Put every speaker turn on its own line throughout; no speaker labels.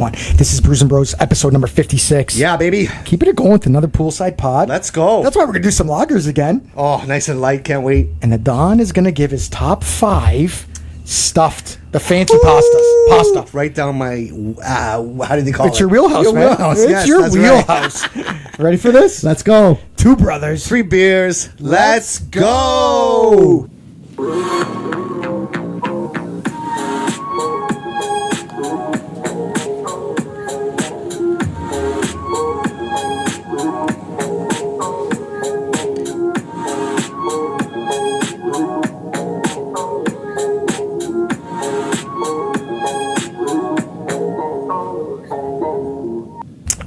one. This is Brews N Bros, episode number 56.
Yeah, baby.
Keeping it going with another Poolside Pod.
Let's go.
That's why we're going to do some lagers again.
Oh, nice and light. Can't wait.
And the Don is going to give his top 5 stuffed, the fancy pasta.
Right down my, how do they call it?
It's your wheelhouse,
your
man.
Wheelhouse.
It's
Yes,
your
that's
wheelhouse.
Right.
Ready for this?
Let's go.
2 brothers.
3 beers. Let's go.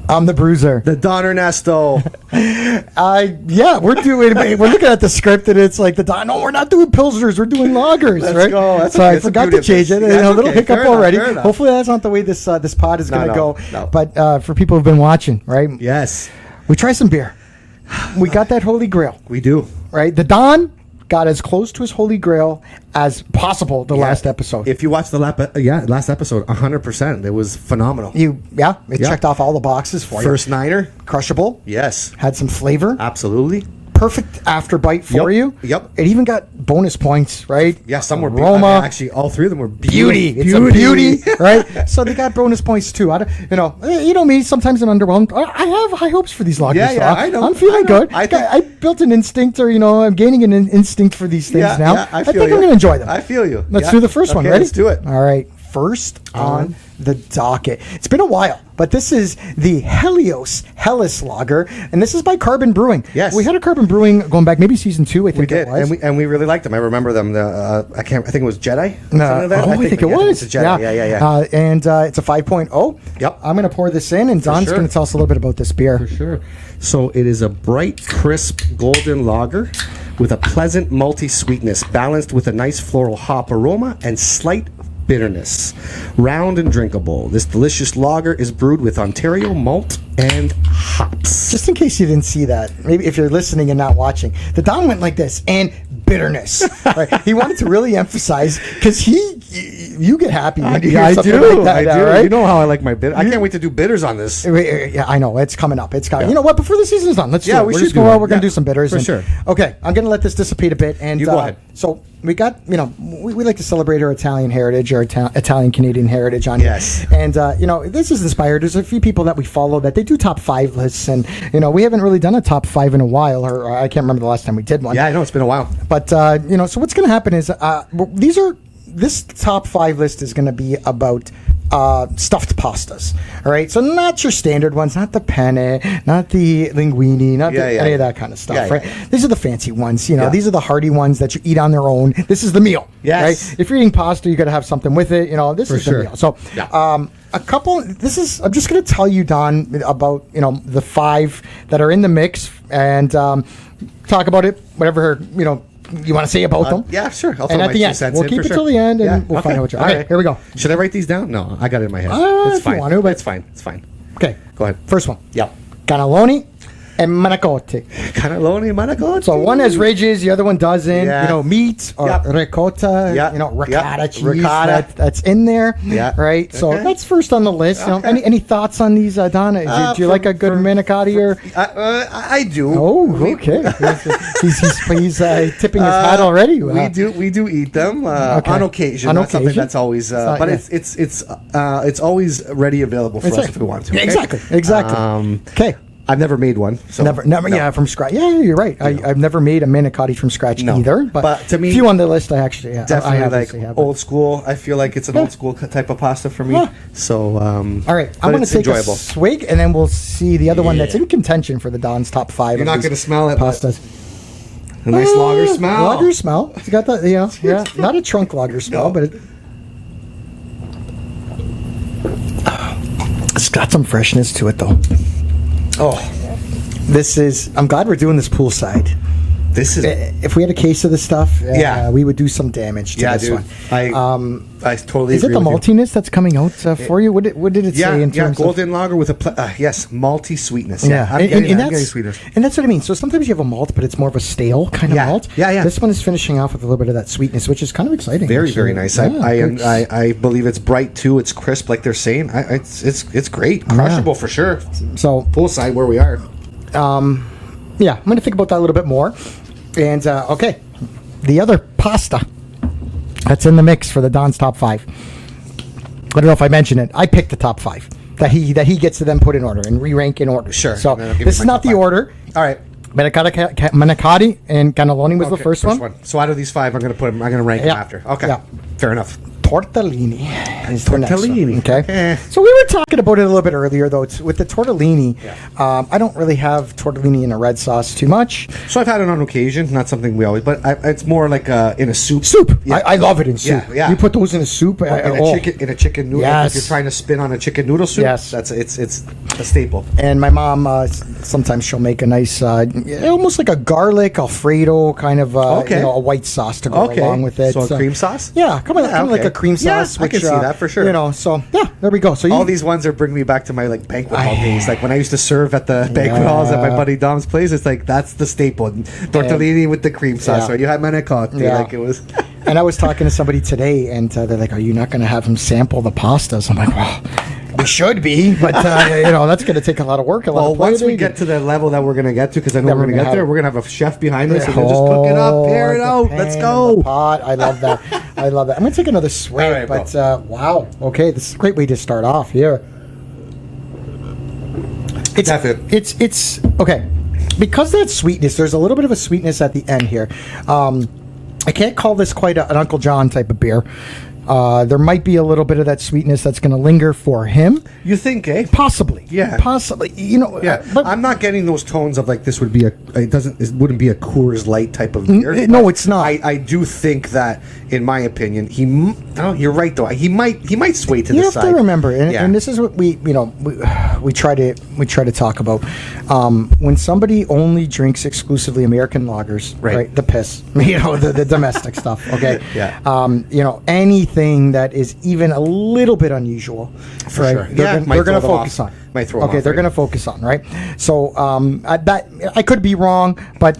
I'm the bruiser.
The Don Ernesto.
Yeah, we're looking at the script and it's like no, we're not doing pilsners, we're doing lagers.
Let's
right?
go. That's
so
okay.
I
That's
forgot
the
to
beauty of
change it.
this. Yeah,
A little
okay.
hiccup
Fair enough,
already.
fair enough.
Hopefully that's not the way this pod is going to go.
No.
But for people who've been watching, right?
Yes.
We try some beer. We got that Holy Grail.
We do.
Right? The Don got as close to his Holy Grail as possible last episode.
If you watched the last episode, 100%. It was phenomenal.
It checked off all the boxes for you.
First niner.
Crushable.
Yes.
Had some flavor.
Absolutely.
Perfect after bite for you.
Yep.
It even got bonus points, right?
Yeah, some were
aroma.
Actually, all 3 of them were
Beauty. It's a beauty, right? So they got bonus points too. You know me. Sometimes I'm underwhelmed. I have high hopes for these lagers.
Yeah, I know.
I'm feeling good.
I
built an instinct, or I'm gaining an instinct for these things now.
Yeah, I
think
you.
I'm going to enjoy them.
I feel you.
Let's do the first one.
Okay,
Ready?
Let's do it.
All right. First on the docket. It's been a while, but this is the Helios lager, and this is by Karbon Brewing.
Yes,
we had a Karbon Brewing going back maybe season 2. I think
we did,
it was.
and we really liked them. I remember them. I think it was Jedi.
No, I think it was.
It's a Jedi. Yeah.
And it's a 5.0.
Yep.
I'm going to pour this in, and Don's going to tell us a little bit about this beer.
For sure. So it is a bright, crisp, golden lager with a pleasant malty sweetness, balanced with a nice floral hop aroma and slight bitterness. Round and drinkable, this delicious lager is brewed with Ontario malt and hops.
Just in case you didn't see that, maybe if you're listening and not watching, the Don went like this, and bitterness. Right? He wanted to really emphasize, because you get happy when you hear something like that.
I do.
Right?
You know how I like my bitter. I can't wait to do bitters on this.
Yeah, I know. It's coming up. You know what? Before the season's done, let's do it.
We
We're
should
just going to do some bitters.
For sure.
Okay, I'm going to let this dissipate a bit. And
you go ahead.
So we got, we like to celebrate our Italian heritage, our Italian-Canadian heritage on here.
Yes.
And, this is inspired. There's a few people that we follow that they do top 5 lists. And, we haven't really done a top 5 in a while, or I can't remember the last time we did one.
Yeah, I know. It's been a while.
But, so what's going to happen is this top 5 list is going to be about stuffed pastas. All right, so not your standard ones, not the penne, not the linguine, not any of that kind of stuff. Right? These are the fancy ones. These are the hearty ones that you eat on their own. This is the meal.
Yes.
Right? If you're eating pasta, you got to have something with it. This is the meal. So, a couple. I'm just going to tell you, Don, about the 5 that are in the mix, and talk about it. Whatever you want to say about them?
Yeah, sure.
And at the end, we'll keep it till the end, and we'll find out what you're. Okay, here we go.
Should I write these down? No, I got it in my head.
It's fine. You want to, but
it's fine. It's fine.
Okay,
go ahead.
First one.
Yeah.
Cannelloni and manicotti.
Cannelloni and manicotti.
So one has ridges, the other one doesn't.
Yeah.
Meat or ricotta. Ricotta cheese.
Ricotta.
That's in there.
Yeah.
Right. So that's first on the list.
Okay.
Any thoughts on these, Donna? Do you like a good manicotti or?
I do.
Oh, okay. he's tipping his hat already.
We do eat them on occasion. Not something that's always. But it's always ready available for us if we want to.
Okay? Exactly. Okay.
I've never made one. So
never. No. Yeah, from scratch. Yeah, you're right. I've never made a manicotti from scratch either. But to me, few on the list, I actually
definitely have old school. I feel like it's an old school type of pasta for me. Yeah. So all
right, I'm going to take a swig, and then we'll see the other one that's in contention for the Don's top 5.
You're not going to smell it.
Pastas.
A nice lager smell.
Lager smell. It's got that. Not a trunk lager smell, but it's got some freshness to it, though. Oh, I'm glad we're doing this poolside.
This is
if we had a case of this stuff, we would do some damage to this
dude.
one.
I totally
is it
agree
the
with you.
maltiness that's coming out for you? What did it say in terms
golden lager with a malty sweetness.
Yeah,
I'm getting sweetness.
And that's what I mean. So sometimes you have a malt, but it's more of a stale kind of malt.
Yeah.
This one is finishing off with a little bit of that sweetness, which is kind of exciting.
Very,
actually.
very nice.
Yeah,
I believe it's bright too. It's crisp, like they're saying. It's great, crushable for sure.
So
Poolside, where we are.
I'm going to think about that a little bit more. And okay, the other pasta that's in the mix for the Don's top 5. I don't know if I mentioned it. I picked the top 5 that he gets to then put in order and re-rank in order.
Sure.
So this is not the order.
All right.
Manicotti and cannelloni was the first one.
So out of these 5, I'm going to rank them after. Okay. Yeah. Fair enough.
Tortellini is the next one.
Tortellini.
Okay. So we were talking about it a little bit earlier, though. With the tortellini, I don't really have tortellini in a red sauce too much.
So I've had it on occasion, not something we always, but it's more like in a soup.
Soup.
Yeah.
I love it in soup.
Yeah.
You put those in a soup.
In a chicken noodle.
Yes.
Like if you're trying to spin on a chicken noodle soup.
Yes.
It's a staple.
And my mom, sometimes she'll make a nice, almost like a garlic Alfredo kind of, a white sauce to go along with it.
So a cream sauce?
Yeah, kind of like a cream sauce.
I can see that for sure.
So there we go. So
all these ones are bringing me back to my banquet hall days. Like when I used to serve at the banquet halls at my buddy Dom's place. It's like that's the staple: tortellini with the cream sauce. Right? You had manicotti. Like it was.
And I was talking to somebody today, and they're like, "Are you not going to have him sample the pastas?" I'm like, "Well, we should be, but that's going to take a lot of work.
Once we get to the level that we're going to get to, because I know we're going to get there, we're going to have a chef behind us, and we'll just cook it up, pair it out. Let's go.
Pot. I love that. I'm going to take another swig, but wow. Okay, this is a great way to start off here. It's okay because that sweetness. There's a little bit of a sweetness at the end here. I can't call this quite an Uncle John type of beer. There might be a little bit of that sweetness that's going to linger for him.
You think, eh?
Possibly.
Yeah.
Possibly.
But I'm not getting those tones of this would be it wouldn't be a Coors Light type of beer.
No, it's not.
I do think that, in my opinion, you're right though. He might sway to the side.
You have to remember, and this is what we try to talk about. When somebody only drinks exclusively American lagers, right? The piss, the domestic stuff. Okay.
Yeah.
Anything that is even a little bit unusual,
for
right?
sure.
They're going to focus on.
Might throw them off,
they're going to focus on, right? So that I could be wrong, but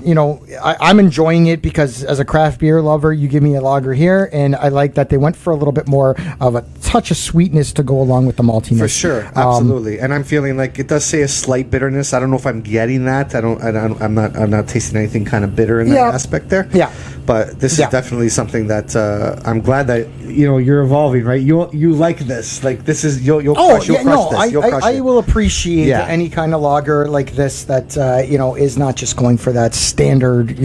I'm enjoying it because as a craft beer lover, you give me a lager here, and I like that they went for a little bit more of a touch of sweetness to go along with the maltiness.
For sure, absolutely. And I'm feeling like it does say a slight bitterness. I don't know if I'm getting that. I'm not tasting anything kind of bitter in that aspect there.
Yeah.
But this is definitely something that I'm glad that you're evolving, right? You like this, like this is you'll crush this.
I will appreciate any kind of lager like this that is not just going for that standard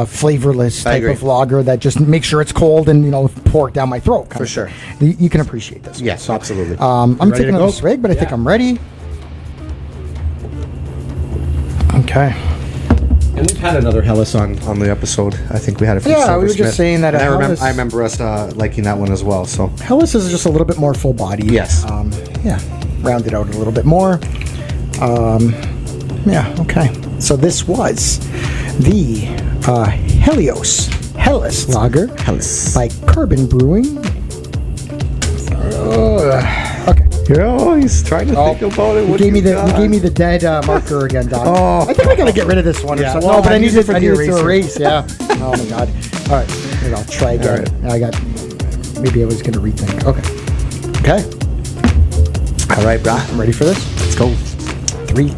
flavorless type of lager that just makes sure it's cold and pour it down my throat.
For sure,
you can appreciate this.
Yes, so, absolutely.
I'm taking another swig, but I think I'm ready. Okay.
And we've had another Helios on the episode. I think we had a few.
Yeah, we were just saying that.
I remember us liking that one as well. So
Helios is just a little bit more full body.
Yes.
Round it out a little bit more. Okay. So this was the Helios Lager by Karbon Brewing. Okay.
He's trying to think about it.
You gave me the dead marker again, Doc. I think I gotta get rid of this one or something.
Well,
but I need it to erase. Yeah. Oh my god. All right. Maybe I'll try again. Maybe I was gonna rethink. Okay.
All right, brah.
I'm ready for this.
Let's go.
3,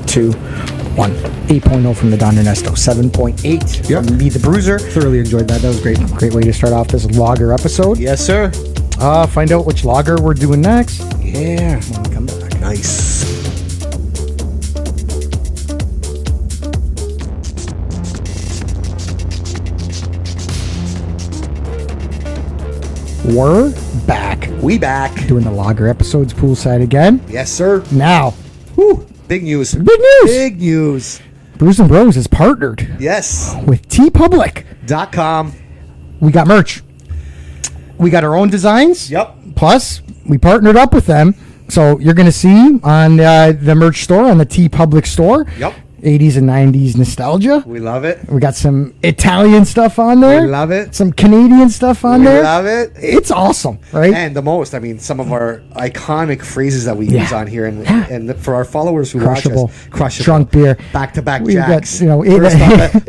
2, 1. 8.0 from the Don Ernesto. 7.8 from me, the Bruiser.
Thoroughly enjoyed that. That was great.
Great way to start off this lager episode.
Yes, sir.
Find out which lager we're doing next.
Yeah.
When we come back.
Nice.
We're back.
We back.
Doing the lager episodes poolside again.
Yes, sir.
Now.
Big news.
Big news. Brews N Bros is partnered.
Yes.
With tpublic.com. We got merch. We got our own designs.
Yep.
Plus, we partnered up with them. So you're going to see on the merch store, on the TeePublic store.
Yep.
80s and 90s nostalgia.
We love it.
We got some Italian stuff on there.
We love it.
Some Canadian stuff on there.
We love it.
It's awesome, right?
And the most, I mean, some of our iconic phrases that we use on here, and for our followers who
Crushable.
watch us, crushable,
Drunk beer,
back-to-back
we
jacks.
got,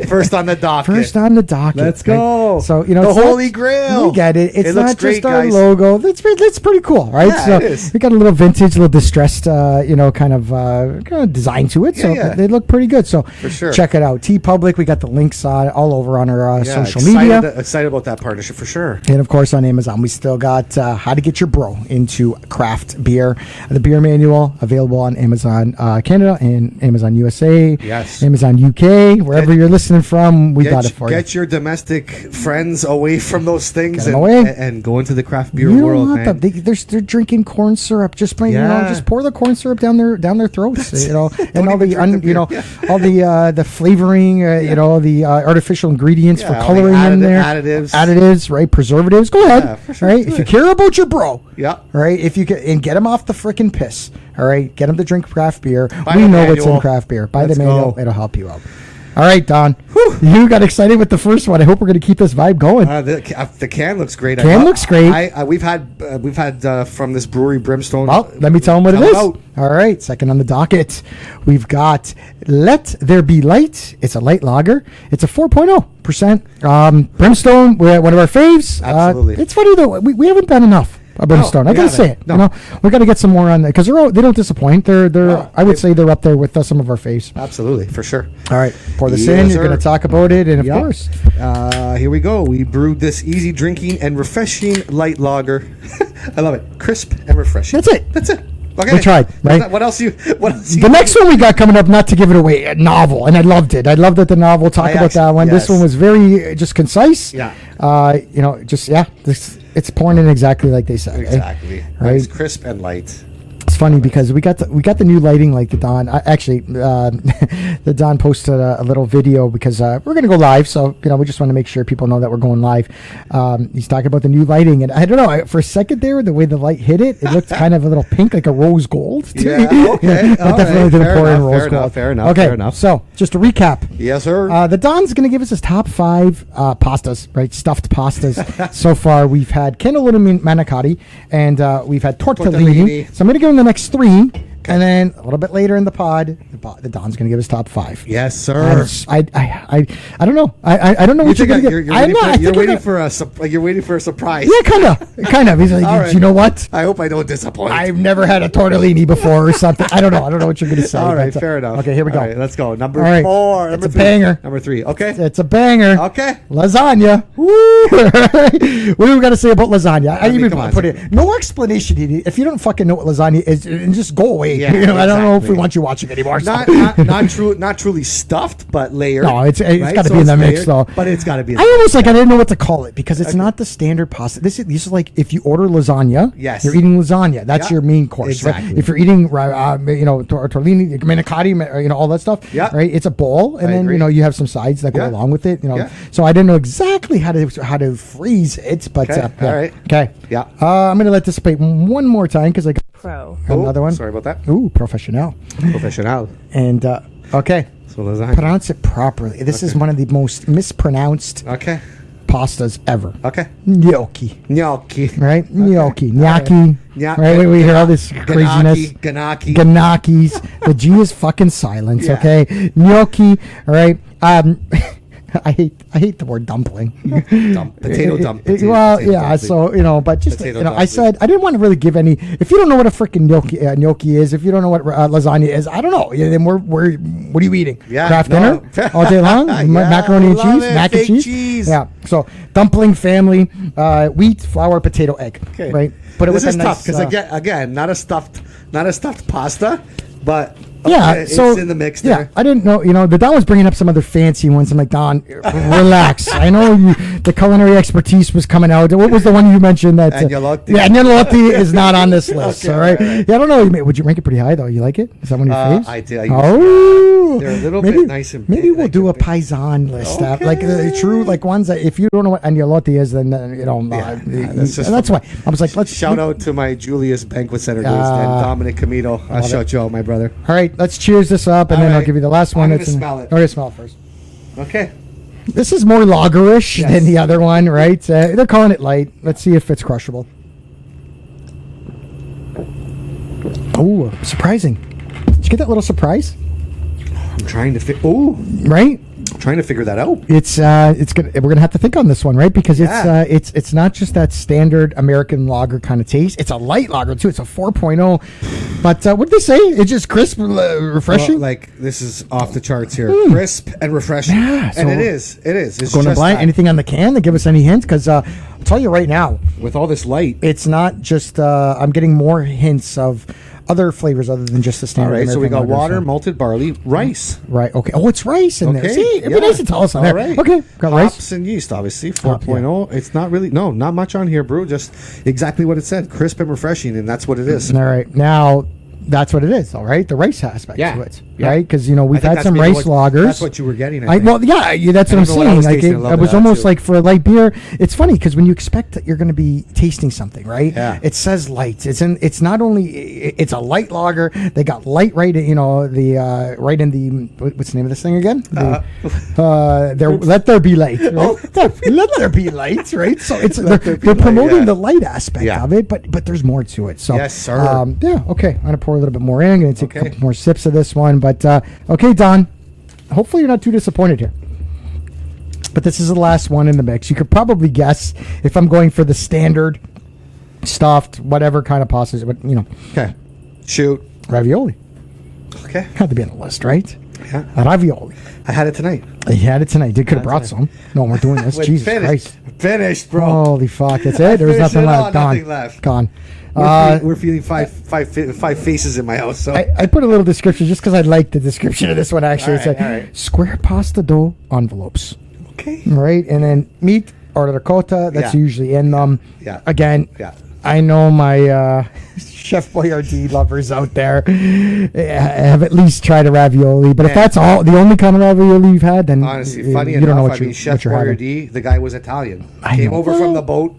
First on the docket.
First on the docket.
Let's go.
Right? So
the
it's
Holy
not,
Grail.
We get it. It's
looks
not
great,
just our
guys.
logo. That's pretty cool, right?
Yeah,
so
it is.
we got a little vintage, a little distressed, kind of design to it. So they look pretty good. So
for sure,
check it out. TeePublic. We got the links all over on our social
media.
media.
Excited about that partnership for sure.
And of course on Amazon, we still got how to get your bro into craft beer. The beer manual available on Amazon Canada and Amazon USA.
Yes.
Amazon UK, wherever you're listening from, we got it for you.
Get your domestic friends away from those things and go into the craft beer world, man.
They're drinking corn syrup. Just just pour the corn syrup down their throats. And all the flavoring. The artificial ingredients for coloring in there, additives, right? Preservatives. Go ahead,
sure.
Right? If you care about your bro,
right.
If you can, and get him off the freaking piss. All right, get him to drink craft beer.
Buy
we know
manual.
what's in craft beer. Buy
Let's
the manual;
go.
it'll help you out. All right, Don. Whew. You got excited with the first one. I hope we're going to keep this vibe going.
The can looks great.
Looks great.
We've had from this brewery Brimstone.
Well, let me tell them what it is. All right, second on the docket, we've got Let There Be Light. It's a light lager. It's a 4.0%. Brimstone, one of our faves.
Absolutely.
It's funny though. We haven't done enough. Brimstone. I gotta say it.
No.
We gotta get some more on that because they don't disappoint. I would say they're up there with some of our faves.
Absolutely, for sure.
All right, pour this in. You're gonna talk about it, and of course,
here we go. We brewed this easy drinking and refreshing light lager. I love it, crisp and refreshing.
That's it.
Okay.
We tried, right?
What else?
The next one we got coming up, not to give it away, a novel, and I loved it. I loved that the novel. Talk about that one.
Yes.
This one was very just concise.
Yeah.
It's pouring in exactly like they said.
Exactly.
Right.
It's crisp and light.
It's funny because we got the new lighting, like the Don. The Don posted a little video because we're gonna go live, so we just want to make sure people know that we're going live. He's talking about the new lighting, and I don't know, for a second there, the way the light hit it looked kind of a little pink, like a rose gold.
Yeah. Okay.
Definitely didn't pour in rose gold.
Fair enough.
Okay.
Fair enough.
So just to recap.
Yes, sir.
The Don's going to give us his top 5 pastas, right? Stuffed pastas. So far, we've had cannellini manicotti, and we've had tortellini. So I'm going to give him the next 3, and then a little bit later in the pod, the Don's going to give us top 5.
Yes, sir.
I don't know. I don't know what you're going to get.
You're waiting for a surprise.
Yeah, kind of. He's like,
right.
You know what?
I hope I don't disappoint.
I've never had a tortellini before or something. I don't know what you're going to say.
All right, fair enough.
Okay, here we go.
All right, let's go. Number 4.
It's a banger.
Number 3. Okay.
It's a banger.
Okay.
Lasagna. Woo! What do we got to say about lasagna? I even put it. No explanation. If you don't fucking know what lasagna is, and just go away.
Yeah,
I don't know if we want you watching anymore.
Not truly stuffed, but layered.
No, it's
right?
got to be in the mix though.
But it's got to be.
I almost I didn't know what to call it because it's not the standard pasta. This is like if you order lasagna.
Yes.
You're eating lasagna. That's your main course,
exactly.
right? If you're eating tortellini, manicotti, all that stuff.
Yeah.
Right. It's a bowl, and then you have some sides that go along with it. So I didn't know exactly how to phrase it, but
all right.
Okay.
Yeah.
I'm gonna let this play one more time because I got another one.
Sorry about that.
Ooh, professional. And okay.
So lasagna.
Pronounce it properly. This is one of the most mispronounced pastas ever.
Okay.
Gnocchi. Right? Gnocchi. Gnocchi. Right? We hear all this craziness. Ganakkis. The G is fucking silence, okay? Gnocchi. All right? I hate the word dumpling.
Potato dump.
So but just I said I didn't want to really give any. If you don't know what a freaking gnocchi is, if you don't know what lasagna is, I don't know. Then what are you eating? Kraft dinner all day long? Macaroni and cheese, mac and cheese. Yeah. So dumpling family, wheat, flour, potato, egg. Okay. Right. But
this is tough because again, not a stuffed pasta, but. It's in the mix there.
I didn't know, the Don was bringing up some other fancy ones. I'm like, Don, relax. I know the culinary expertise was coming out. What was the one you mentioned? That
Agnolotti.
Yeah, Agnolotti is not on this list.
Okay,
all right.
right.
Yeah, I don't know. Would you rank it pretty high though? You like it? Is that one of your faves?
I did.
Oh,
they're a little bit nice and
maybe
big,
we'll
like
do
a
a
big-
paisan list,
Okay.
like true, like ones that if you don't know what Agnolotti is, then that's why I was like, let's
Shout out to my Julius Banquet Center days
Ah.
and Dominic Camino. I'll shout you out, my brother.
All right, let's cheers this up, and
All
then I'll
right.
give you the last one.
I'm gonna smell it.
Oh, you smell it first.
Okay.
This is more lagerish
Yes.
than the other one, right? They're calling it light. Let's see if it's crushable. Oh, surprising! Did you get that little surprise?
I'm trying to
Right?
trying to figure that out.
It's gonna we're gonna have to think on this one, right? Because
Yeah.
it's not just that standard American lager kind of taste. It's a light lager too. It's a 4.0. But what did they say? It's just crisp, refreshing.
Well, like this is off the charts here. Crisp and refreshing.
Yeah,
and
so-
it is. It's
Going
just
blind.
that.
Anything on the can that give us any hints? Because I'll tell you right now,
With all this light.
it's not just. I'm getting more hints of other flavors other than just the
All
standard.
right, so we
American
got
lager,
water,
so-
malted barley, rice.
Right. Okay. Oh, it's rice in there.
Okay,
See, it'd
yeah.
be nice to tell us on
All
there.
right.
Okay. Got
Hops
rice.
and yeast, obviously, 4.0. It's not really, not much on here, brew. Just exactly what it said, crisp and refreshing, and that's what it is.
All right. Now, that's what it is. All right. The rice aspect
Yeah.
to it.
Yeah.
Right. Because we've
I think
had
that's
some
maybe
rice
what-
lagers.
That's what you were getting. I think.
Well, yeah, that's what I'm
even when I
saying.
was
Like
tasting a little
it
bit
was
of that,
almost
too.
like for a light beer. It's funny because when you expect that you're going to be tasting something, right?
Yeah.
It says light. It's not only it's a light lager. They got light right. The right in the what's the name of this thing again? Let there be light. Right?
Oh.
Let there be light. Right. So it's
Let there be
they're
light,
promoting
yeah.
the light aspect
Yeah.
of it, but there's more to it. So
Yes, sir.
yeah. Okay. I'm gonna pour a little bit more in. I'm gonna take a
Okay.
couple more sips of this one. But okay, Don. Hopefully you're not too disappointed here. But this is the last one in the mix. You could probably guess if I'm going for the standard stuffed, whatever kind of pastas, but
Okay. Shoot.
ravioli.
Okay.
Had to be on the list, right?
Yeah.
Ravioli.
I had it tonight.
I had it tonight. Could have brought
That's
some. No, we're doing this.
Wait,
Jesus
finished.
Christ.
Finished, bro.
Holy fuck. That's it? There was
finished
nothing
it all,
left. Gone.
nothing left.
Gone.
We're feeling five faces in my house. So
I put a little description just because I like the description of this one, actually.
All right,
It's like
all right.
square pasta dough envelopes.
okay.
Right, and then meat or ricotta, that's
Yeah.
usually in them.
Yeah.
Again,
Yeah.
I know my Chef Boyardee lovers out there have at least tried a ravioli, but if
Man.
that's the only kind of ravioli you've had, then
Honestly, funny
you
enough,
don't know what
I
you,
mean, Chef
what you're having.
Boyardee, the guy was Italian.
I
Came
know.
over from the boat.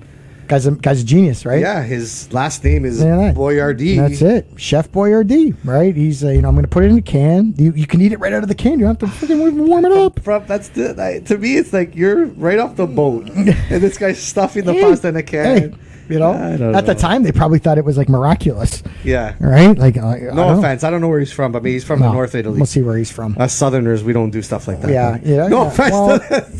Guy's a genius, right?
Yeah, his last name is
Yeah, that.
Boyardee.
That's it, Chef Boyardee, right? He's I'm going to put it in a can. You can eat it right out of the can. You don't have to freaking warm it up.
That's to me. It's like you're right off the boat, and this guy's stuffing the pasta in a can.
Hey, you know,
I don't
at the
know.
time they probably thought it was like miraculous,
Yeah.
right? Like, I
No
don't know.
offense. I don't know where he's from, but he's from the North Italy.
We'll see where he's from.
Us Southerners, we don't do stuff like that.
Yeah,
but-
yeah.
No
yeah.
offense.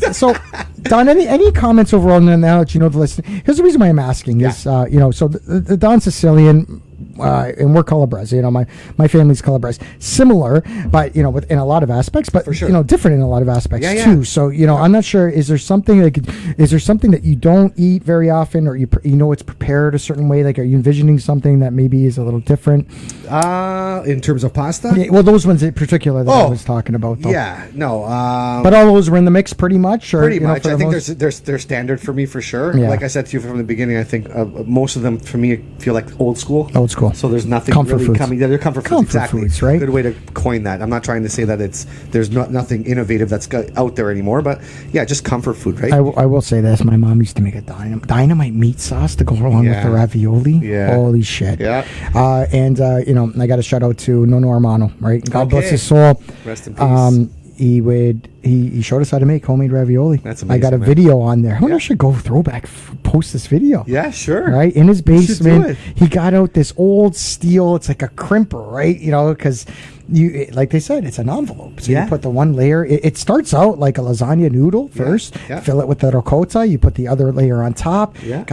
Well, so, Don, any comments overall now that you know the list? Here's the reason why I'm asking is, so the Don Sicilian, and we're Calabrese. My family's Calabrese. Similar, but within a lot of aspects, but
For sure.
different in a lot of aspects
Yeah, yeah.
too. So I'm not sure. Is there something that you don't eat very often, or it's prepared a certain way? Like, are you envisioning something that maybe is a little different?
In terms of pasta?
Yeah, well, those ones in particular that I
Oh,
was talking about. Though.
Yeah. No.
But all those were in the mix pretty much? Or,
Pretty much.
for
I
the
think
most-
they're standard for me for sure.
Yeah.
Like I said to you from the beginning, I think most of them for me feel like old school.
Old school.
So there's nothing
Comfort
really
foods.
coming. Yeah, they're comfort foods.
Comfort
Exactly.
foods, right?
Good way to coin that. I'm not trying to say that there's nothing innovative that's out there anymore, but yeah, just comfort food, right?
I will say this: my mom used to make a dynamite meat sauce to go along with
Yeah.
the ravioli.
Yeah.
Holy shit!
Yeah.
And I got a shout out to Nono Armano. Right, God bless
Okay.
his soul.
Rest in peace.
He showed us how to make homemade ravioli.
That's
I got a
amazing, man.
video on there. I wonder
Yeah.
if I should go throwback, post this video.
Yeah, sure.
Right in his
should do
basement,
it.
he got out this old steel. It's like a crimper, right? Because like they said, it's an envelope. So
Yeah.
you put the one layer. It starts out like a lasagna noodle first.
Yeah.
Fill it with the ricotta. You put the other layer on top.
Yeah.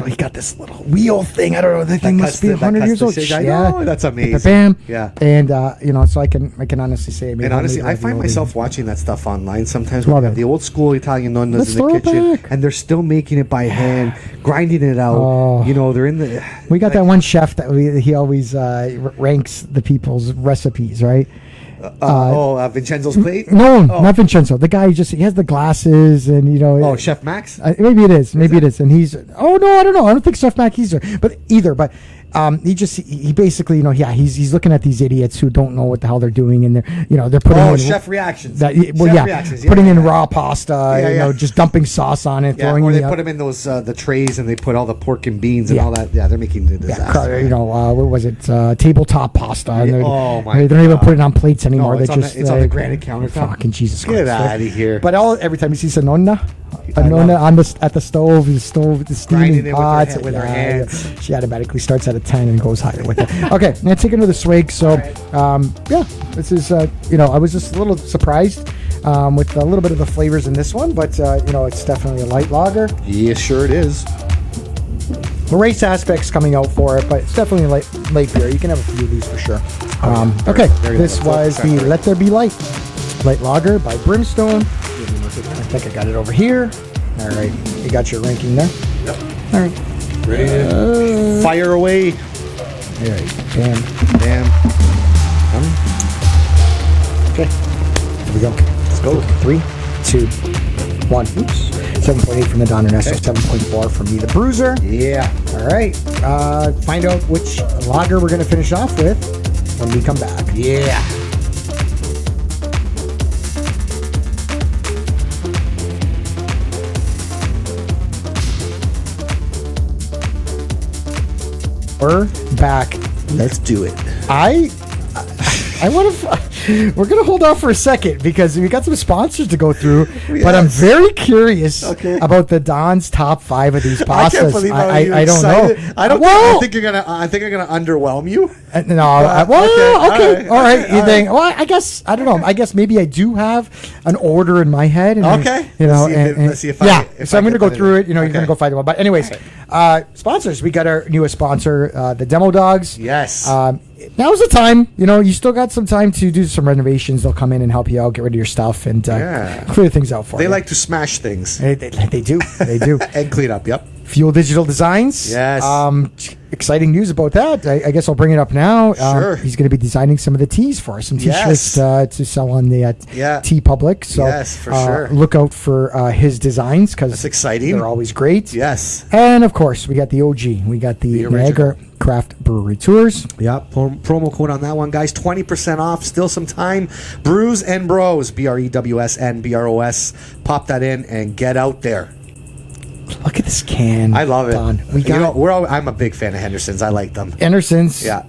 He got this little wheel thing. I don't know. The thing
cuts
must be
the- that
100
cuts
years
the
old.
shape. I
Yeah,
know, that's amazing.
Bam.
Yeah.
And so I can honestly say. I made
And honestly,
homemade
I find
ravioli.
myself watching that stuff online sometimes.
Love
When
it.
the old school Italian nonnas
Let's
in the
throw it
kitchen,
back.
and they're still making it by hand, grinding it out.
Oh.
They're in the.
We got that one chef that he always ranks the people's recipes, right?
Vincenzo's plate.
No, not Vincenzo. The guy he has the glasses and
Oh, Chef Max.
Maybe it is. Maybe it is. And he's. Oh no, I don't know. I don't think Chef Max either. But he basically he's looking at these idiots who don't know what the hell they're doing, and they're putting in
chef reactions.
Reactions, putting in raw pasta, just dumping sauce on it, throwing.
Or they put them in those the trays, and they put all the pork and beans and all that. Yeah, they're making the disaster.
What was it? Tabletop pasta. And
my
they're not even putting it on plates anymore.
No, it's on the granite countertop.
Fucking Jesus Christ!
Get out of here!
But every time you see Sonona at the stove, the steaming pots
with her hands.
She automatically starts at a 10 and goes higher with it. Okay, now take another swig. So, this is I was just a little surprised with a little bit of the flavors in this one, but it's definitely a light lager.
Yeah, sure it is.
The race aspect's coming out for it, but it's definitely a light beer. You can have a few of these for sure. This was the Let There Be Light lager by Brimstone. I think I got it over here. All right, you got your ranking there.
Yep.
All right.
Ready? Fire away.
All right. Bam. Okay. Here we go.
Let's go.
3, 2, 1. Oops. 7.8 from the Don Ernesto. 7.4 from me, the Bruiser.
Yeah.
All right. Find out which lager we're going to finish off with when we come back.
Yeah.
We're back.
Let's do it.
I want to. We're gonna hold off for a second because we got some sponsors to go through. Yes. But I'm very curious about the Don's top 5 of these pastas.
I can't believe
I don't know.
I think you're gonna underwhelm you.
No. Okay. All right. You think? Well, I guess I don't know. I guess maybe I do have an order in my head. And
let's see if
so I'm gonna go through it. You're gonna go find one. But anyways, sponsors. We got our newest sponsor, the Demogogs.
Yes.
Now's the time. You still got some time to do some renovations. They'll come in and help you out, get rid of your stuff, and clear things out for you.
They like to smash things.
They do. They do.
And clean up, yep.
Fuel Digital Designs.
Yes.
Exciting news about that. I guess I'll bring it up now.
Sure.
He's going to be designing some of the tees for us, some T-shirts to sell on the Tee Public. So
yes, for sure.
Look out for his designs because
that's exciting.
They're always great.
Yes.
And of course, we got the OG. We got the Niagara Craft Brewery Tours.
Yeah, promo code on that one, guys. 20% off. Still some time. Brews N Bros. BREWSNBROS. Pop that in and get out there.
Look at this can.
I love it.
Don.
I'm a big fan of Henderson's. I like them.
Henderson's. Yeah,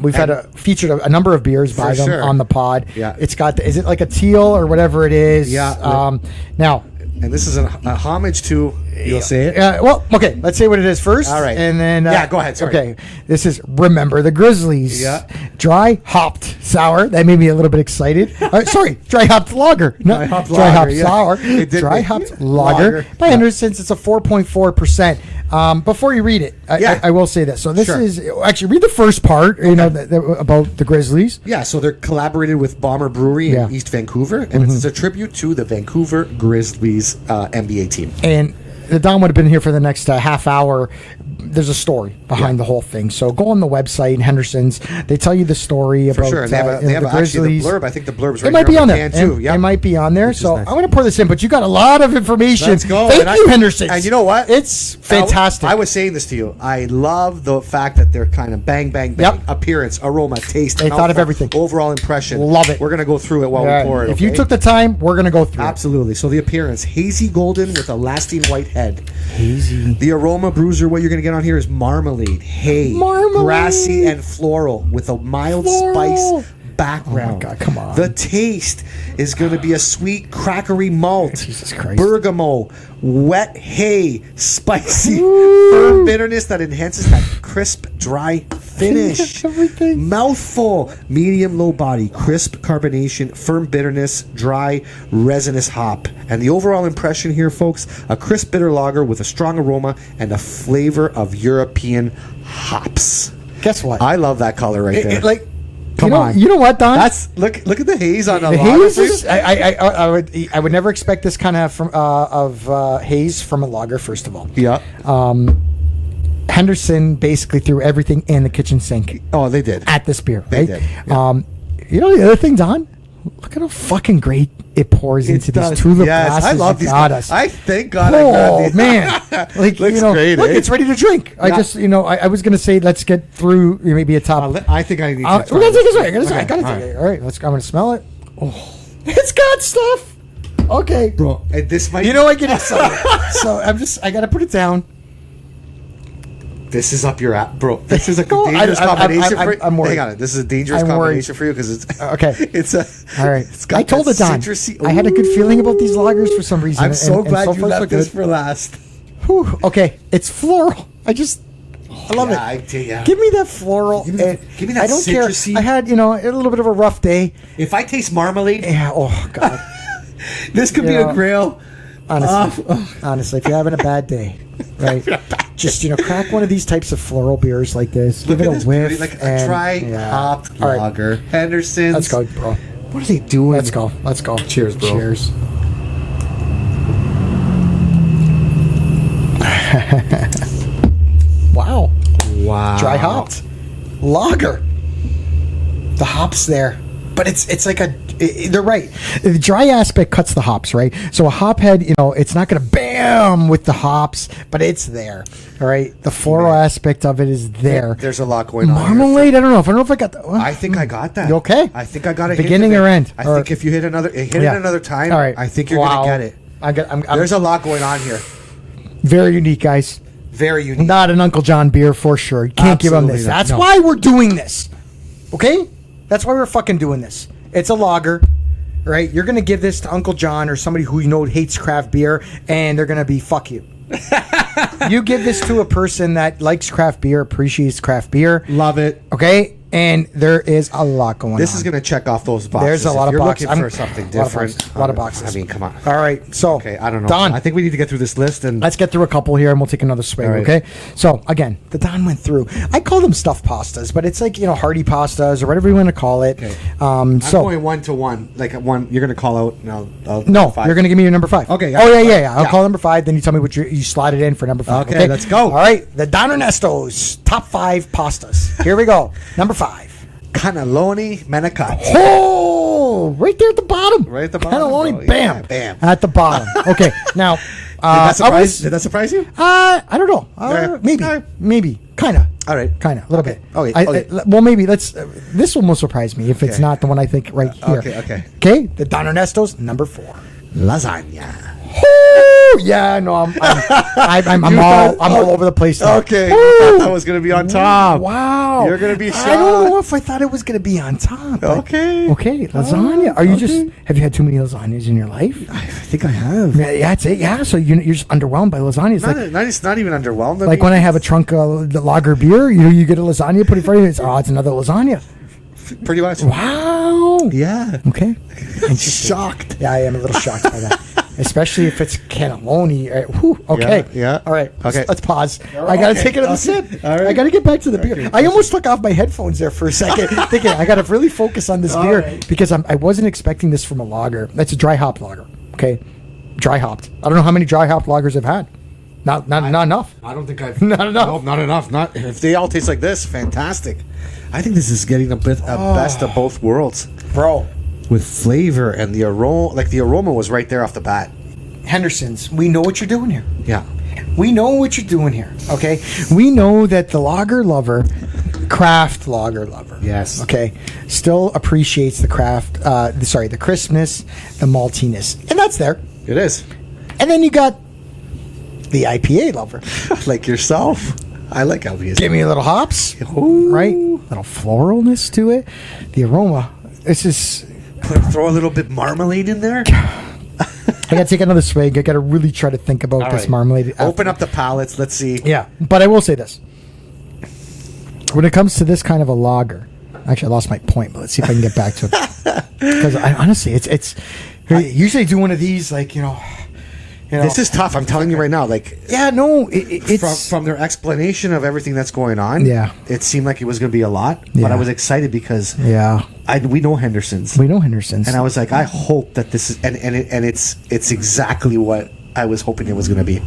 we've featured a number of beers by them on the pod.
Yeah,
it's got. Is it like a teal or whatever it is?
Yeah.
Now,
and this is a homage to. You'll say it.
Well, okay. Let's say what it is first.
All right.
And then.
Go ahead. Sorry.
Okay. This is Remember the Grizzlies.
Yeah.
Dry hopped sour. That made me a little bit excited. Dry hopped lager.
Dry hopped
sour. Dry hopped lager by Henderson's. It's a 4.4%. Before you read it, I will say this. So this is actually read the first part. About the Grizzlies.
Yeah. So they're collaborated with Bomber Brewery in East Vancouver, and it's a tribute to the Vancouver Grizzlies NBA team.
And the Don would have been here for the next half hour. There's a story behind the whole thing. So go on the website, Henderson's. They tell you the story about
sure. They have
the Grizzlies.
The blurb. I think the blurb's right
it might be on there
too. Yeah,
it might be on there. So I'm going to pour this in, but you got a lot of information.
Let's go.
Thank you, Henderson.
And you know what?
It's fantastic.
I was saying this to you. I love the fact that they're kind of bang, bang, bang. Yep. Appearance, aroma, taste.
They thought of everything.
Overall impression.
Love it.
We're going to go through it while we pour it.
If you took the time, we're going to go through
Absolutely. So the appearance, hazy golden with a lasting white head.
Hazy.
The aroma, Bruiser, what you're going to get on here is marmalade, hay, grassy and floral with a mild spice background.
Oh my God, come on.
The taste is going to be a sweet, crackery malt.
Jesus Christ.
Bergamot, wet hay, spicy, firm bitterness that enhances that crisp, dry finish.
Everything.
Mouthful, medium, low body, crisp carbonation, firm bitterness, dry, resinous hop. And the overall impression here, folks, a crisp bitter lager with a strong aroma and a flavor of European hops.
Guess what?
I love that color right there.
Come on. You know what, Don?
Look at the haze on the
haze is, I would never expect this kind of haze from a lager. First of all, Henderson basically threw everything in the kitchen sink.
Oh, they did
at this beer.
They
right?
did. Yeah.
The other thing, Don. Look at how fucking great it pours into these
does.
tulip
Yes,
glasses.
I love
you
these
got
glasses.
us.
I thank God I
Oh
grabbed these.
man, like
Looks great,
look,
eh?
it's ready to drink. I
Yeah.
just, I was gonna say let's get through maybe a top.
I think I need to
We're gonna take this way. I gotta
Okay,
take
all
it. All right, I'm gonna smell it. Oh, it's got stuff. Okay,
Bro, and this might...
I get excited. So I gotta put it down.
This is up your app, bro. This is a
No,
dangerous combination for you.
I'm worried.
Hang on, this is a dangerous
I'm worried.
combination for you because it's
Okay.
It's a
All right.
It's got
I told
that
it, Don.
citrusy-
I had a good feeling about these lagers for some reason.
I'm so glad
so
you
far, so
left this
good.
for last.
Whew, okay, it's floral. I love it.
Yeah.
Give me that floral.
Give me that
I don't
citrusy-
care. I had, a little bit of a rough day.
If I taste marmalade,
Yeah. Oh God.
this could be
Yeah.
a grail.
Honestly, if you're having a bad day, right? Just crack one of these types of floral beers like this.
Look
give
at
it
this
a whiff.
beauty, like a
and-
dry
yeah.
hopped
All right,
lager. Henderson's.
let's go, bro.
What are they doing?
Let's go. Let's go.
Cheers, bro.
Cheers. Wow.
Wow.
Dry hopped lager. The hops there, but it's like they're right. The dry aspect cuts the hops, right? So a hop head, it's not going to bam with the hops, but it's there. All right. The floral aspect of it is there.
There's a lot going on. here.
Marmalade. I don't know if I got that.
I think I got that.
You okay?
I think I got a
Beginning
hint of
or
it.
end?
I
Or-
think if you hit it
Yeah.
another time,
All right.
I think you're
Wow.
gonna get it.
I'm
There's a lot going on here.
very unique, guys.
Very unique.
Not an Uncle John beer for sure. You can't give him
Absolutely
this.
not.
That's
No.
why we're doing this. Okay? That's why we're fucking doing this. It's a lager, right? You're going to give this to Uncle John or somebody who hates craft beer, and they're going to be, fuck you. You give this to a person that likes craft beer, appreciates craft beer.
Love it.
Okay? And there is a lot going on.
This is going to check off those boxes.
There's a lot
If
of
you're
boxes.
looking for something different.
A lot of boxes.
I mean, come on.
All right. So,
Okay, I don't know.
Don,
I think we need to get through this list and
let's get through a couple here, and we'll take another swing.
All right.
Okay. So again, the Don went through. I call them stuffed pastas, but it's like hearty pastas or whatever you want to call it.
Okay.
So
I'm going 1 to 1. Like one, you're going to call out. No,
no,
5.
you're going to give me your number 5.
Okay,
Oh
yeah.
yeah. I'll
Yeah.
call number 5. Then you tell me what you slide it in for number 5.
Okay, let's go.
All right. The Don Ernesto's top 5 pastas. Here we go. Number 5.
Cannelloni manicotti.
Oh, right there at the bottom.
Right at the bottom,
Cannelloni,
bro.
bam,
Yeah, bam.
at the bottom. Okay, now.
Did that surprise you?
I don't know.
Yeah.
Maybe.
All right.
Maybe. Kind of.
All right.
Kind of. A little
Okay.
bit.
Okay. Okay.
Well, maybe let's. This will most surprise me if it's
Okay.
not the one I think right here.
Okay.
Okay. The Don Ernesto's number 4.
Lasagna.
Woo! Yeah, no, I'm all over the place now.
Okay.
Woo!
I thought that was going to be on top.
Wow.
You're gonna be
I don't know
shocked.
if I thought it was going to be on top. but-
Okay.
Okay, lasagna. Are you
okay.
just? Have you had too many lasagnas in your life?
I think I have.
Yeah, that's it. Yeah, so you're just underwhelmed by lasagna. It's
It's not even underwhelmed.
like when I have a trunk of the lager beer, you get a lasagna put in front of you. It's another lasagna.
pretty much.
Wow.
Yeah.
Okay.
Shocked.
Yeah, I am a little shocked by that, especially if it's cannelloni. Okay.
Yeah.
All right.
Okay.
Let's pause. I gotta
Okay.
take another
Okay.
sip.
All right.
I gotta get back to the beer.
Okay.
I almost took off my headphones there for a second, thinking I gotta really focus on this beer
right.
because I wasn't expecting this from a lager. That's a dry hop lager. Okay. Dry hopped. I don't know how many dry hop lagers I've had. Not enough.
I don't think I've
Not enough.
Nope, not enough. Not if they all taste like this, fantastic. I think this is getting a best of both worlds
Bro.
with flavor and the aroma. Like the aroma was right there off the bat.
Henderson's, we know what you're doing here.
Yeah.
We know what you're doing here, okay? We know that the lager lover, craft lager lover,
Yes.
okay, still appreciates the the crispness, the maltiness, and that's there.
It is.
And then you got the IPA lover.
Like yourself. I like LBS.
Give me a little hops,
Ooh.
right? Little floralness to it. The aroma. This is.
Throw a little bit marmalade in there.
I gotta take another swig. I gotta really try to think about
All
this
right.
marmalade.
Open up the palates. Let's see.
Yeah, but I will say this. When it comes to this kind of a lager, actually I lost my point, but let's see if I can get back to it. Because honestly, it's usually do one of these like
This is tough. I'm telling you right now. Like
yeah, no, it's
from their explanation of everything that's going on.
Yeah.
It seemed like it was going to be a lot,
Yeah.
but I was excited because
yeah.
we know Henderson's.
We know Henderson's,
And I was like, I hope that this is and it's exactly what I was hoping it was going to be.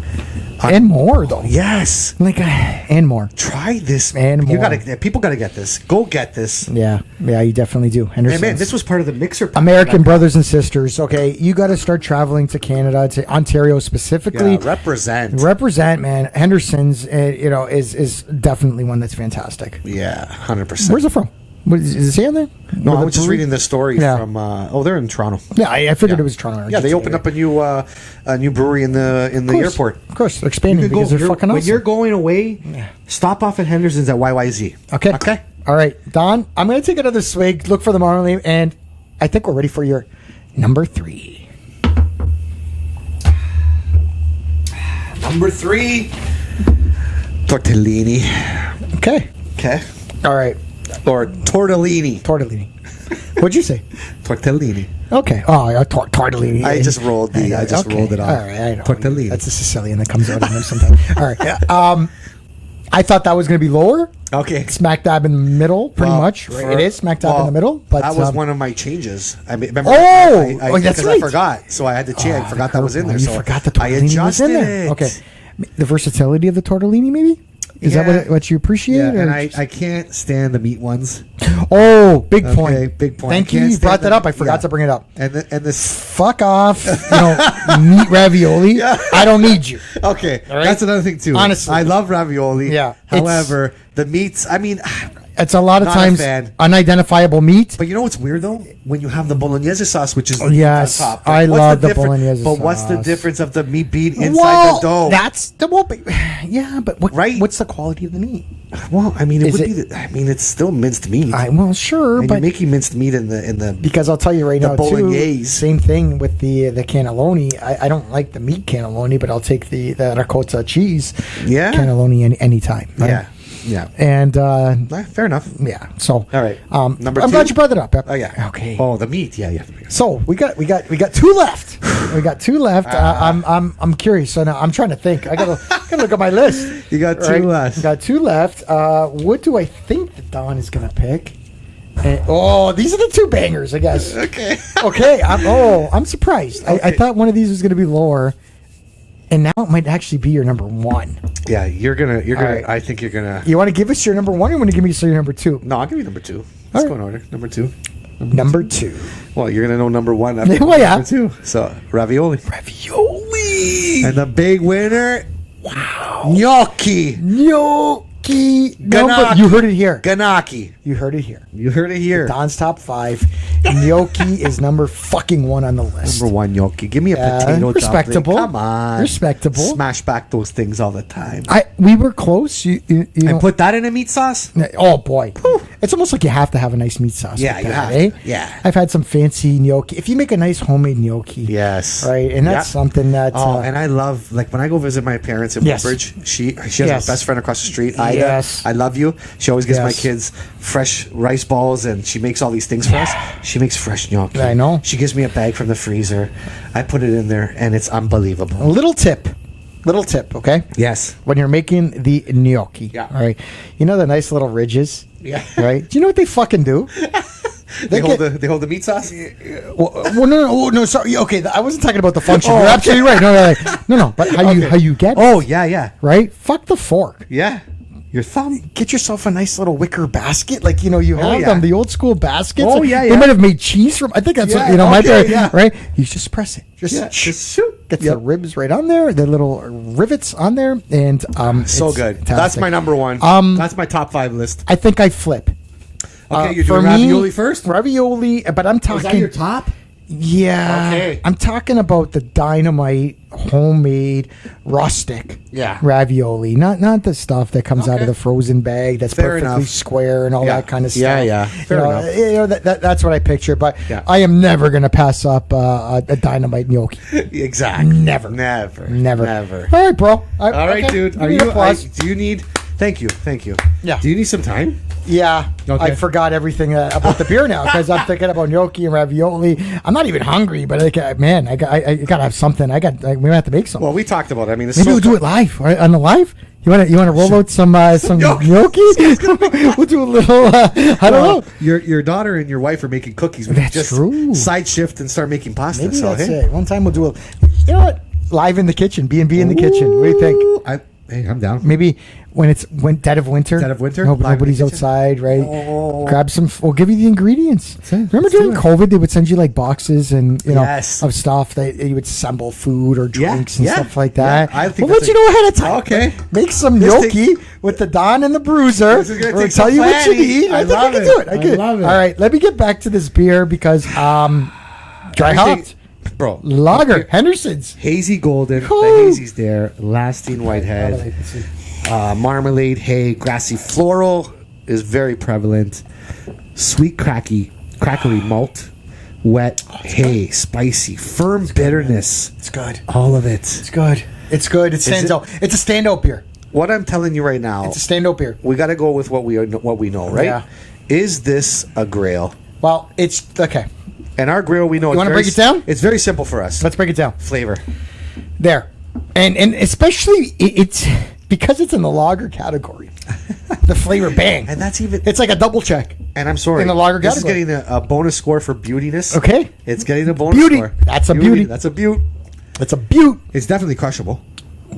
And more, though.
Yes.
Like, and more.
Try this.
And more.
People got to get this. Go get this.
Yeah, you definitely do.
And man, this was part of the mixer pack.
American brothers and sisters. Okay, you got to start traveling to Canada, to Ontario specifically.
Yeah, represent,
man. Henderson's, is definitely one that's fantastic.
Yeah, 100%.
Where's it from? Is it say on there?
No, I was just reading the story from. They're in Toronto.
Yeah, I figured it was Toronto.
Yeah, they opened up a new brewery in the airport.
Of course, they're expanding because they're fucking awesome.
When you're going away, stop off at Henderson's at YYZ.
Okay. All right, Don. I'm going to take another swig. Look for the marmalade, and I think we're ready for your number 3.
Number 3, tortellini.
Okay. All right.
Or tortellini.
What'd you say?
Tortellini.
Okay. Oh, yeah, tortellini.
I just rolled it off.
All right, I know.
Tortellini.
That's a Sicilian that comes out of him sometimes. All right. I thought that was going to be lower.
Okay.
Smack dab in the middle, pretty much. Right? It is smack dab in the middle. But
that was one of my changes. I mean, remember?
That's right.
I forgot, so I had to change. I forgot that was in there.
You
so
forgot the tortellini was in there.
It.
Okay. The versatility of the tortellini, maybe? Is that what you appreciate?
Yeah, and I can't stand the meat ones.
Oh, big point.
Okay, big point.
Thank you. You brought that up. I forgot to bring it up.
And this.
Fuck off. Meat ravioli. Yeah. I don't need you.
Okay,
right?
That's another thing too.
Honestly,
I love ravioli.
Yeah.
However, the meats. I mean,
it's a lot of times unidentifiable meat.
But you know what's weird though? When you have the bolognese sauce, which is
yes,
on top,
I love the bolognese sauce.
But what's the difference of the meat being inside the dough?
That's the but what's the quality of the meat?
Well, I mean, it's still minced meat.
Sure,
and
but
you're making minced meat in the
because I'll tell you right now
bolognese.
Too. Same thing with the cannelloni. I don't like the meat cannelloni, but I'll take the ricotta cheese.
Yeah,
cannelloni any time. Right?
Yeah.
And
fair enough.
Yeah. So
all right. Number 2.
I'm glad you brought it up.
Oh yeah.
Okay.
Oh, the meat. Yeah.
So we got 2 left. I'm curious. So now I'm trying to think. I gotta look at my list.
You got 2 left.
Got 2 left. What do I think that Don is gonna pick? These are the 2 bangers, I guess. Okay. I'm surprised. Okay. I thought one of these was gonna be lower. And now it might actually be your number 1.
Yeah, you're gonna.
Right.
I think you're gonna.
You want to give us your number 1, or you want to give me your number 2?
No, I'll give you number 2. Let's go in order. Number 2.
Number 2.
Well, you're gonna know number 1 after number 2. So ravioli. And the big winner.
Wow.
Gnocchi.
Ganaki. You heard it here.
Ganaki.
You heard it here.
Don's
top 5. Gnocchi is number fucking 1 on the list.
Number 1 gnocchi. Give me a potato
respectable.
Chocolate. Come on.
Respectable.
Smash back those things all the time.
We were close. You
and put that in a meat sauce?
Oh, boy. Whew. It's almost like you have to have a nice meat sauce.
Yeah, you have
to.
Yeah.
I've had some fancy gnocchi. If you make a nice homemade gnocchi.
Yes.
Right? And that's something that...
and I love... Like, when I go visit my parents in Woodbridge, she has her best friend across the street, Ida.
Yes.
I love you. She always gives my kids fresh rice balls, and she makes all these things for us. She makes fresh gnocchi.
I know.
She gives me a bag from the freezer. I put it in there, and it's unbelievable.
A little tip, okay?
Yes.
When you're making the gnocchi, all right? You know the nice little ridges?
Yeah.
Right? Do you know what they fucking do?
They hold the meat sauce?
No, sorry. Okay, I wasn't talking about the function. You're absolutely right. No. But how you get it?
Oh, yeah.
Right? Fuck the fork.
Yeah. Your thumb.
Get yourself a nice little wicker basket, like you have them, the old school baskets.
Oh yeah.
They might have made cheese from. I think that's right. You just press it. Just shoot. Get the ribs right on there, the little rivets on there, and
so good.
Fantastic.
That's my number 1. That's my top 5 list.
I think I flip.
Okay, you're doing ravioli first.
Ravioli, but I'm talking.
Is that your top?
Yeah.
Okay.
I'm talking about the dynamite, homemade, rustic ravioli. Not the stuff that comes out of the frozen bag that's perfectly square and all that kind of stuff.
Yeah. Fair enough.
That's what I picture. But I am never going to pass up a dynamite gnocchi.
Exactly.
Never. All right, bro.
All right, dude. Do you need... Thank you.
Yeah.
Do you need some time?
Yeah. Okay. I forgot everything about the beer now because I'm thinking about gnocchi and ravioli. I'm not even hungry, but I gotta have something. We have to make something.
Well, we talked about it. I mean,
maybe we'll do it live, right? On the live. You want to roll out some gnocchi? We'll do a little. I don't know.
Your daughter and your wife are making cookies.
That's true.
Side shift and start making pasta.
Maybe that's it. One time we'll do a. You know what? live in the kitchen, B&B in the kitchen. What do you think?
Hey, I'm down.
Maybe when dead of winter.
Dead of winter?
Nobody's outside, right?
Oh.
Grab some. We'll give you the ingredients. Remember during COVID, they would send you like boxes and
Yes.
of stuff that you would assemble food or drinks and stuff like that.
Yeah, I think
we'll let you know ahead of time.
Okay.
Make some gnocchi with the Don and the Bruiser.
This is gonna
We'll
take
tell
some
you what you
planning.
need.
I
think
love
we can
it.
do it.
I love it.
All right, let me get back to this beer because dry hopped.
Bro.
Lager, Henderson's.
Hazy golden.
Woo.
The hazy's there. Lasting whitehead. Marmalade, hay, grassy floral is very prevalent. Sweet crackery malt. Wet, hay, spicy, firm bitterness.
It's good.
All of it.
It's good. It's good. It stands out. It's a standout beer.
What I'm telling you right now,
It's a standout beer.
we got to go with what we know, right?
Yeah.
Is this a grail?
Well, it's okay.
And our grill, we know.
You wanna break it down?
It's very simple for us.
Let's break it down.
Flavor.
There, and especially it's because it's in the lager category. The flavor bang,
And that's even.
it's like a double check.
And I'm sorry.
in the lager
This is
category.
getting a bonus score for beautiness.
Okay.
It's getting a bonus
Beauty.
score.
That's a beauty.
That's a beaut.
It's a beaut.
It's definitely crushable.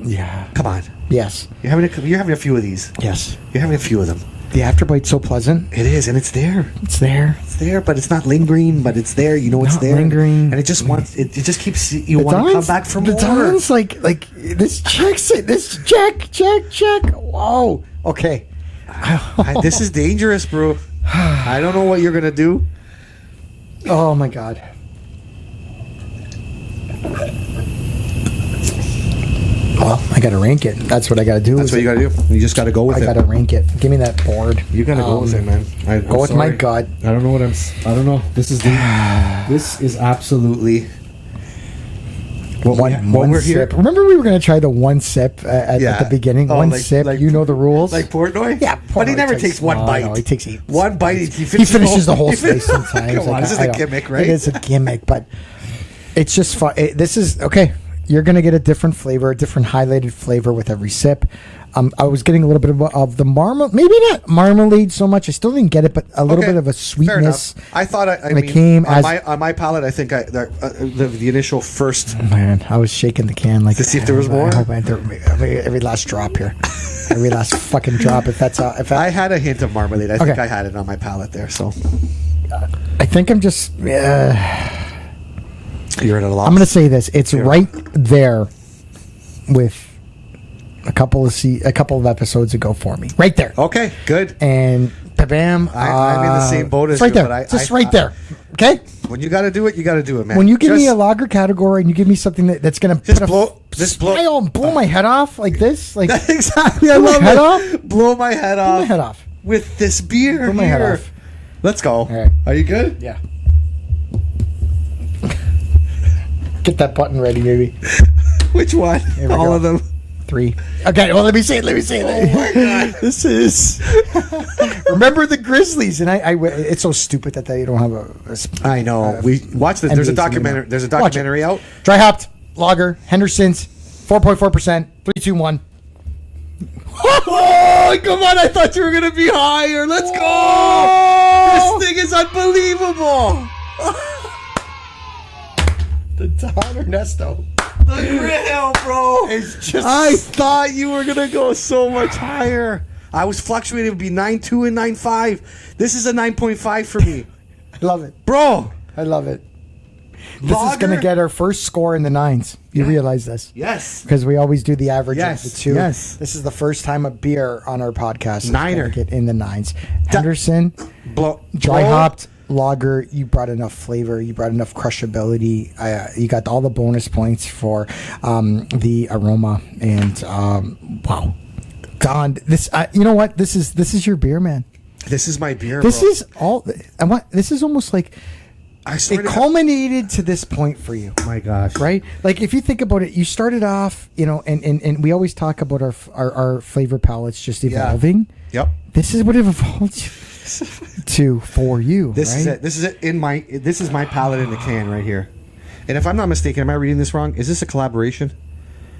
Yeah.
Come on.
Yes.
You're having a few of these.
Yes.
You're having a few of them.
The afterbite's so pleasant.
It is, and it's there.
It's there.
It's there, but it's not lingering. But it's there. You know it's
Not
there.
lingering.
And it just wants. It just keeps you want to come back for more.
The Don's like this checks it. This check. Whoa. Okay.
This is dangerous, bro. I don't know what you're gonna do.
Oh my God. Well, I gotta rank it. That's what I gotta do.
That's what you gotta do. You just gotta go with
I
it.
gotta rank it. Give me that board.
You gotta go with it, man.
Go with my gut.
I don't know what I don't know. This is absolutely
One
we're
sip.
here.
Remember we were gonna try the one sip at the beginning.
Oh,
One
like-
sip.
like-
you know the rules.
Like Portnoy?
Yeah,
But he
Portnoy
never takes one bite.
No, he takes eight.
One bite. He
He finishes the whole space sometimes.
Come on,
Like,
this is
I
a
don't-
gimmick, right?
It is a gimmick, but it's just fun. This is okay. You're gonna get a different flavor, a different highlighted flavor with every sip. I was getting a little bit of the marmalade, maybe not marmalade so much. I still didn't get it, but a little
Okay,
bit of a
fair enough.
sweetness.
I thought I
And it
mean,
came
on
as-
my palate. I think the initial first.
Man, I was shaking the can like
To see if there was more?
I hope every last drop here, every last fucking drop. If that's if
I had a hint of marmalade. I think
Okay.
I had it on my palate there. So
I think I'm just.
you're at a loss.
I'm going to say this. It's right there with a couple of episodes ago for me. Right there.
Okay, good.
And bam.
I'm in the same boat as
it's right
you,
there.
but
Just right there. Okay?
When you got to do it, you got to do it, man.
When you give me a lager category and you give me something that's going to
Just
put
blow-
a
just blow-
smile and blow my head off like this. Like,
exactly. I
Blow my
love
head
it.
off?
Blow my head
blow
off.
my head off.
With this beer
Blow my head
here.
off.
Let's go.
right.
Are you good?
Yeah. Get that button ready, baby.
Which one?
we
All
go.
of them.
3. Okay, well, let me say it.
Oh my god.
This is. Remember the Grizzlies, and it's so stupid that they don't have a
I know. We watch this. There's a
NBA
documentary.
team.
There's a
Watch it.
documentary out.
Dry hopped lager, Henderson's, 4.4%, 3, 2, 1.
Oh, come on. I thought you were going to be higher. Let's go. This thing is unbelievable.
The Don Ernesto.
The grill, bro.
It's just.
I thought you were going to go so much higher. I was fluctuating. It would be 9.2 and 9.5. This is a 9.5 for me.
I love it.
Bro.
I love it. This is
Lager?
going to get our first score in the 9s. You realize this?
Yes.
Because we always do the average
Yes,
of the 2.
yes.
This is the first time a beer on our podcast is
Niner.
gonna get in the 9s. Henderson, dry hopped lager. You brought enough flavor. You brought enough crushability. You got all the bonus points for the aroma. And wow, Don, this you know what? This is your beer, man.
This is my beer,
This
bro.
is all. This is almost like
I swear
it
to God.
culminated to this point for you.
My gosh.
Right? Like if you think about it, you started off, and we always talk about our flavor palettes just evolving.
Yep.
This is what it evolved to for you.
This
right?
is it. This is my palette in the can right here. And if I'm not mistaken, am I reading this wrong? Is this a collaboration?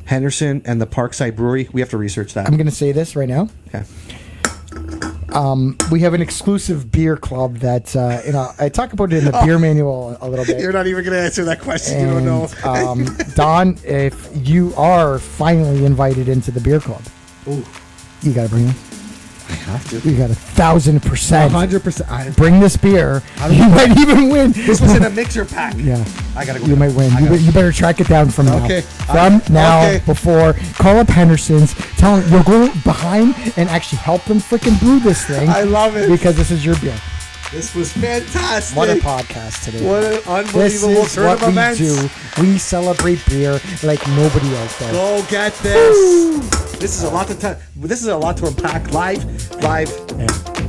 Henderson and the Parkside Brewery. We have to research that.
I'm going to say this right now.
Okay.
we have an exclusive beer club that I talk about it in the beer manual a little bit.
You're not even going to answer that question. You don't know.
Don, if you are finally invited into the beer club, you got to bring it.
I have to.
You got 1,000%.
100%.
Bring this beer. You might even win.
This was in a mixer pack.
Yeah.
I gotta go.
You might win. You better track it down from now.
Okay.
Before. Call up Henderson's. Tell them you'll go behind and actually help them freaking brew this thing.
I love it.
Because this is your beer.
This was fantastic.
What a podcast today.
What an unbelievable turn of events.
This is what we do. We celebrate beer like nobody else does.
Go get this. Woo! This is a lot to This is a lot to unpack live. Yeah.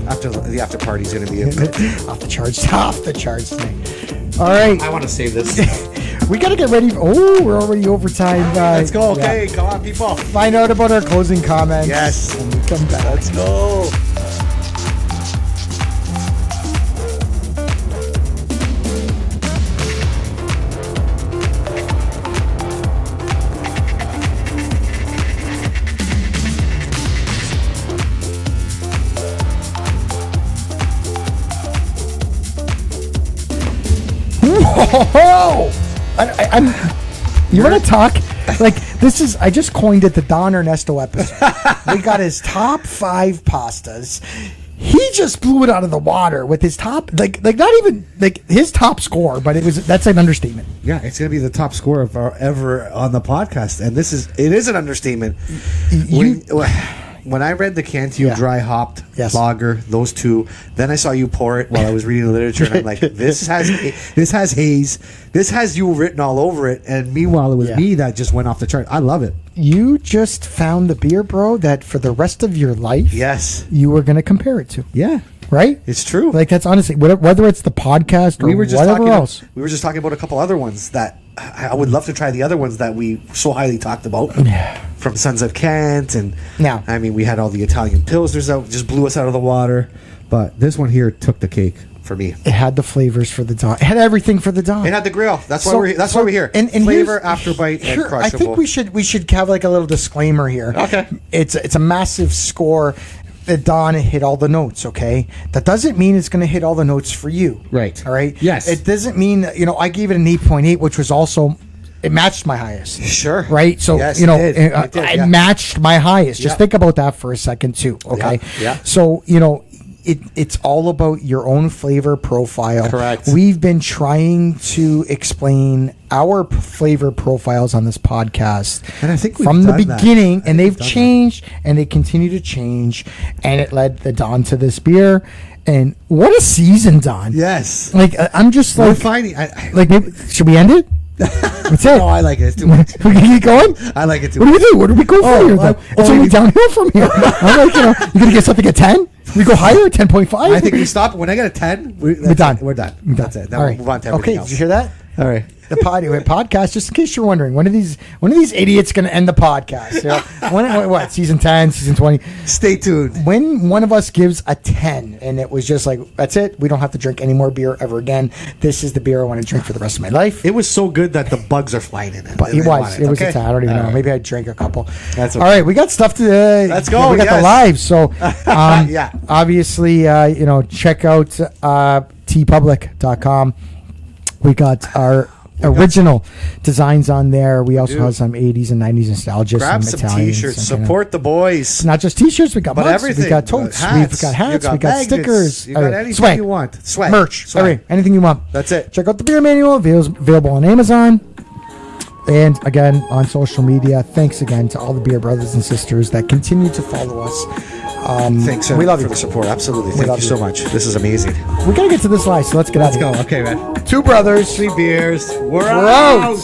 After the after party is going to be
off the charts thing. All right.
I want to save this.
We got to get ready. We're already overtime.
Let's go. Okay, come on, people.
Find out about our closing comments.
Yes.
When we come back.
Let's go. You want to talk? Like, this is, I just coined it the Don Ernesto episode. We got his top 5 pastas. He just blew it out of the water with his top, like not even like his top score, but that's an understatement. Yeah, it's gonna be the top score of our ever on the podcast, and it is an understatement. When I read the Cantu dry hopped lager, those two, then I saw you pour it while I was reading the literature, and I'm like, this has haze, this has you written all over it, and meanwhile it was me that just went off the chart. I love it.
You just found the beer, bro, that for the rest of your life, you were going to compare it to.
Yeah.
Right?
It's true.
Like, that's honestly, whether it's the podcast or whatever else.
We were just talking about a couple other ones that I would love to try, the other ones that we so highly talked about. From Sons of Kent, and I mean, we had all the Italian Pilsners that just blew us out of the water, but this one here took the cake for me.
It had the flavors for the Don. It had everything for the Don.
It had the grill. That's why we're here. And flavor, afterbite, and crushable.
I think we should have like a little disclaimer here.
Okay.
It's a massive score. The Don hit all the notes, okay? That doesn't mean it's going to hit all the notes for you.
Right.
All right?
Yes.
It doesn't mean, I gave it an 8.8, which was also, it matched my highest.
Sure.
Right? So,
yes,
I matched my highest. Just think about that for a second, too, okay?
Yeah.
So, it's all about your own flavor profile.
Correct.
We've been trying to explain our flavor profiles on this podcast,
and I think
from the beginning, and they've changed, and they continue to change, and it led the Don to this beer. And what a season, Don!
Yes,
like I'm just like
we're finding.
Maybe should we end it? That's it.
No, I like it. It's too much.
We can keep going.
I like it too.
What do we do? Where do we go from here? It's only downhill from here. I'm like, you're gonna get something at 10. We go higher, 10.5.
I think we stop when I get a 10. We're done. We're done. That's it. Now we'll move on to everything else.
Did you hear that?
All right.
The podcast, just in case you're wondering, when are these idiots going to end the podcast? What, season 10, season 20?
Stay tuned.
When one of us gives a 10, and it was just like, that's it, we don't have to drink any more beer ever again. This is the beer I want to drink for the rest of my life.
It was so good that the bugs are flying in it.
But it was a 10. I don't even know. Maybe I drank a couple.
That's okay.
All right, we got stuff to.
Let's go.
We got the live. So,
yeah.
Obviously, check out tpublic.com. We got our original designs on there. We also have some 80s and 90s nostalgia.
Grab some t-shirts. Support the boys.
Not just t-shirts. We got mugs.
Everything.
We got totes. We've got hats. We got stickers.
You got anything
swag.
you want. Swag.
Merch.
Swag.
Anything you want.
That's it.
Check out the beer manual. Available on Amazon. And again, on social media. Thanks again to all the beer brothers and sisters that continue to follow us.
Thanks
we love
for
you.
the support. Absolutely. Thank you so much. This is amazing.
We got to get to this live, so let's get out of here.
Let's go. Okay, man.
2 brothers.
3 beers. We're
out.